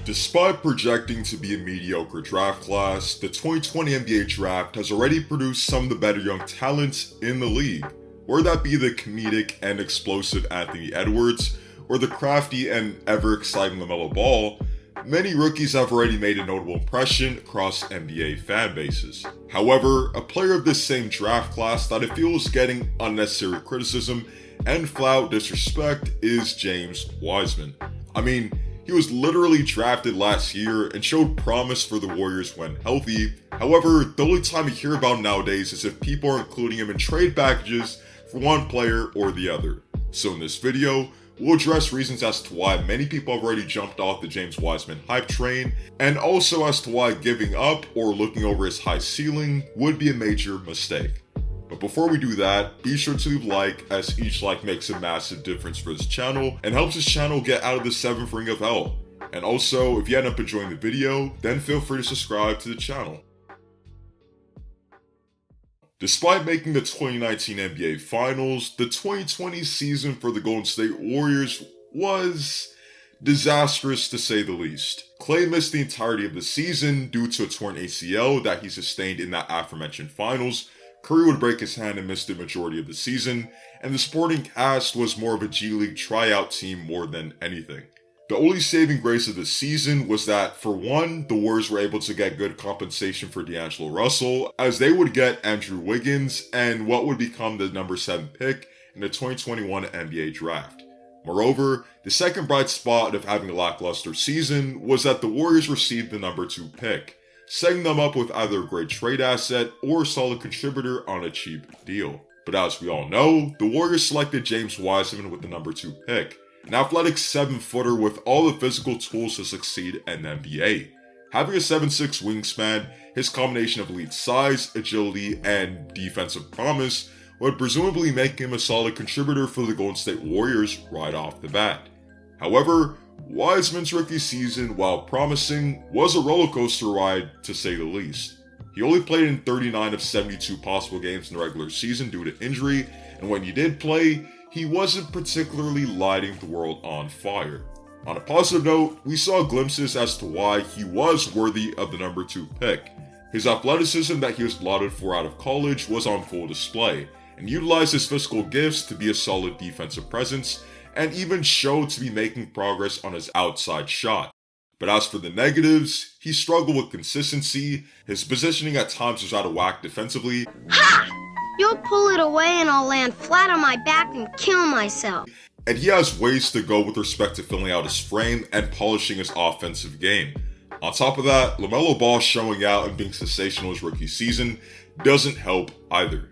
Despite projecting to be a mediocre draft class, the 2020 NBA draft has already produced some of the better young talents in the league, whether that be the comedic and explosive Anthony Edwards, or the crafty and ever-exciting Lamelo Ball. Many rookies have already made a notable impression across NBA fan bases. However, a player of this same draft class that I feel is getting unnecessary criticism and flat disrespect is James Wiseman. He was literally drafted last year and showed promise for the Warriors when healthy. However, the only time you hear about him nowadays is if people are including him in trade packages for one player or the other. So in this video, we'll address reasons as to why many people have already jumped off the James Wiseman hype train, and also as to why giving up or looking over his high ceiling would be a major mistake. But before we do that, be sure to leave a like, as each like makes a massive difference for this channel and helps this channel get out of the 7th ring of hell. And also, if you end up enjoying the video, then feel free to subscribe to the channel. Despite making the 2019 NBA Finals, the 2020 season for the Golden State Warriors was disastrous to say the least. Klay missed the entirety of the season due to a torn ACL that he sustained in that aforementioned finals. Curry would break his hand and miss the majority of the season, and the supporting cast was more of a G League tryout team more than anything. The only saving grace of the season was that, for one, the Warriors were able to get good compensation for D'Angelo Russell, as they would get Andrew Wiggins and what would become the number 7 pick in the 2021 NBA Draft. Moreover, the second bright spot of having a lackluster season was that the Warriors received the number 2 pick, setting them up with either a great trade asset or a solid contributor on a cheap deal. But as we all know, the Warriors selected James Wiseman with the number 2 pick, an athletic 7-footer with all the physical tools to succeed in the NBA. Having a 7'6" wingspan, his combination of elite size, agility, and defensive promise would presumably make him a solid contributor for the Golden State Warriors right off the bat. However, Wiseman's rookie season, while promising, was a roller coaster ride to say the least. He only played in 39 of 72 possible games in the regular season due to injury, and when he did play, he wasn't particularly lighting the world on fire. On a positive note, we saw glimpses as to why he was worthy of the number 2 pick. His athleticism that he was lauded for out of college was on full display, and utilized his physical gifts to be a solid defensive presence, and even showed to be making progress on his outside shot. But as for the negatives, he struggled with consistency, his positioning at times was out of whack defensively. Ha! You'll pull it away and I'll land flat on my back and kill myself. And he has ways to go with respect to filling out his frame and polishing his offensive game. On top of that, Lamelo Ball showing out and being sensational his rookie season doesn't help either.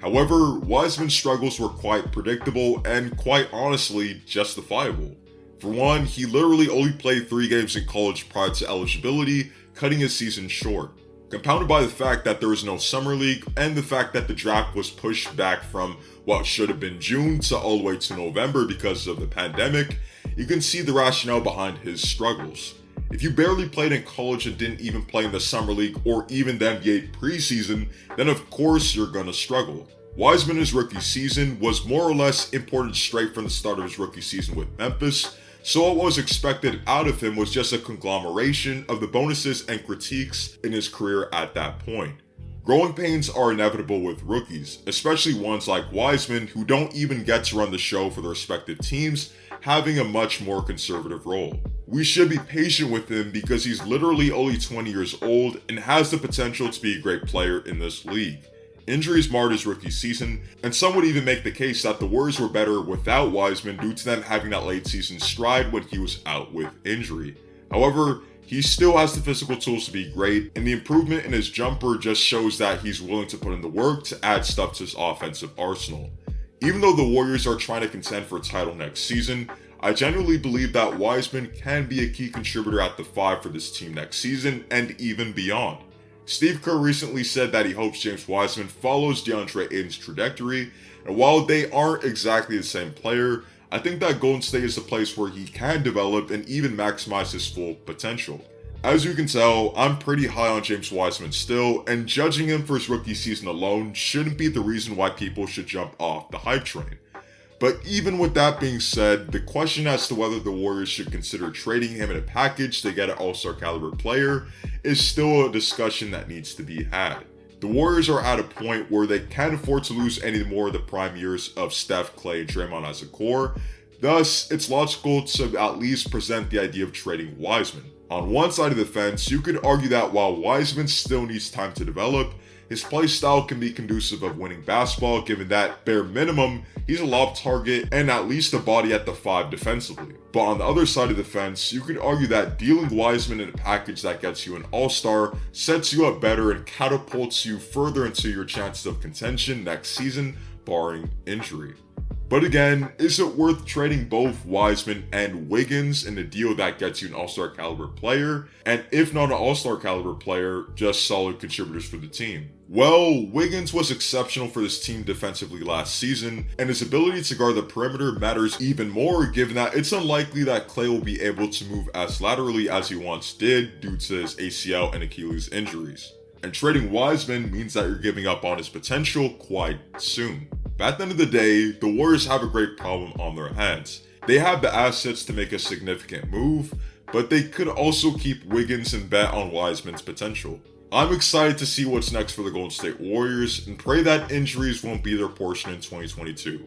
However, Wiseman's struggles were quite predictable and quite honestly justifiable. For one, he literally only played 3 games in college prior to eligibility, cutting his season short. Compounded by the fact that there was no summer league and the fact that the draft was pushed back from what should have been June to all the way to November because of the pandemic, you can see the rationale behind his struggles. If you barely played in college and didn't even play in the summer league or even the NBA preseason, then of course you're gonna struggle. Wiseman's rookie season was more or less imported straight from the start of his rookie season with Memphis, so what was expected out of him was just a conglomeration of the bonuses and critiques in his career at that point. Growing pains are inevitable with rookies, especially ones like Wiseman who don't even get to run the show for their respective teams, having a much more conservative role. We should be patient with him because he's literally only 20 years old and has the potential to be a great player in this league. Injuries marred his rookie season, and some would even make the case that the Warriors were better without Wiseman due to them having that late season stride when he was out with injury. However, he still has the physical tools to be great, and the improvement in his jumper just shows that he's willing to put in the work to add stuff to his offensive arsenal. Even though the Warriors are trying to contend for a title next season, I genuinely believe that Wiseman can be a key contributor at the 5 for this team next season and even beyond. Steve Kerr recently said that he hopes James Wiseman follows DeAndre Ayton's trajectory, and while they aren't exactly the same player, I think that Golden State is a place where he can develop and even maximize his full potential. As you can tell, I'm pretty high on James Wiseman still, and judging him for his rookie season alone shouldn't be the reason why people should jump off the hype train. But even with that being said, the question as to whether the Warriors should consider trading him in a package to get an all-star caliber player is still a discussion that needs to be had. The Warriors are at a point where they can't afford to lose any more of the prime years of Steph, Clay, and Draymond as a core. Thus, it's logical to at least present the idea of trading Wiseman. On one side of the fence, you could argue that while Wiseman still needs time to develop, his play style can be conducive of winning basketball, given that, bare minimum, he's a lob target and at least a body at the 5 defensively. But on the other side of the fence, you could argue that dealing Wiseman in a package that gets you an all-star sets you up better and catapults you further into your chances of contention next season, barring injury. But again, is it worth trading both Wiseman and Wiggins in a deal that gets you an all-star caliber player? And if not an all-star caliber player, just solid contributors for the team? Well, Wiggins was exceptional for this team defensively last season, and his ability to guard the perimeter matters even more given that it's unlikely that Clay will be able to move as laterally as he once did due to his ACL and Achilles injuries. And trading Wiseman means that you're giving up on his potential quite soon. But at the end of the day, the Warriors have a great problem on their hands. They have the assets to make a significant move, but they could also keep Wiggins and bet on Wiseman's potential. I'm excited to see what's next for the Golden State Warriors and pray that injuries won't be their portion in 2022.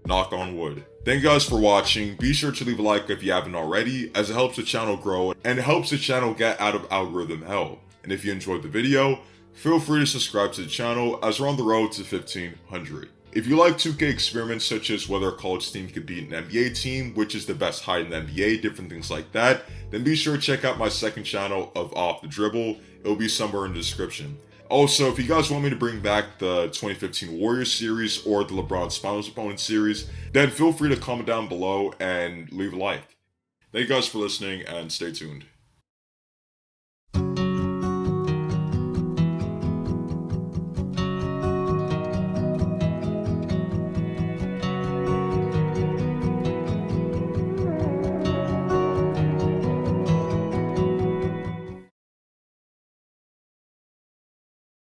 Knock on wood. Thank you guys for watching. Be sure to leave a like if you haven't already, as it helps the channel grow and it helps the channel get out of algorithm hell. And if you enjoyed the video, feel free to subscribe to the channel as we're on the road to 1500. If you like 2K experiments such as whether a college team could beat an NBA team, which is the best height in the NBA, different things like that, then be sure to check out my second channel of Off the Dribble. It'll be somewhere in the description. Also, if you guys want me to bring back the 2015 Warriors series or the LeBron's Finals Opponent series, then feel free to comment down below and leave a like. Thank you guys for listening and stay tuned.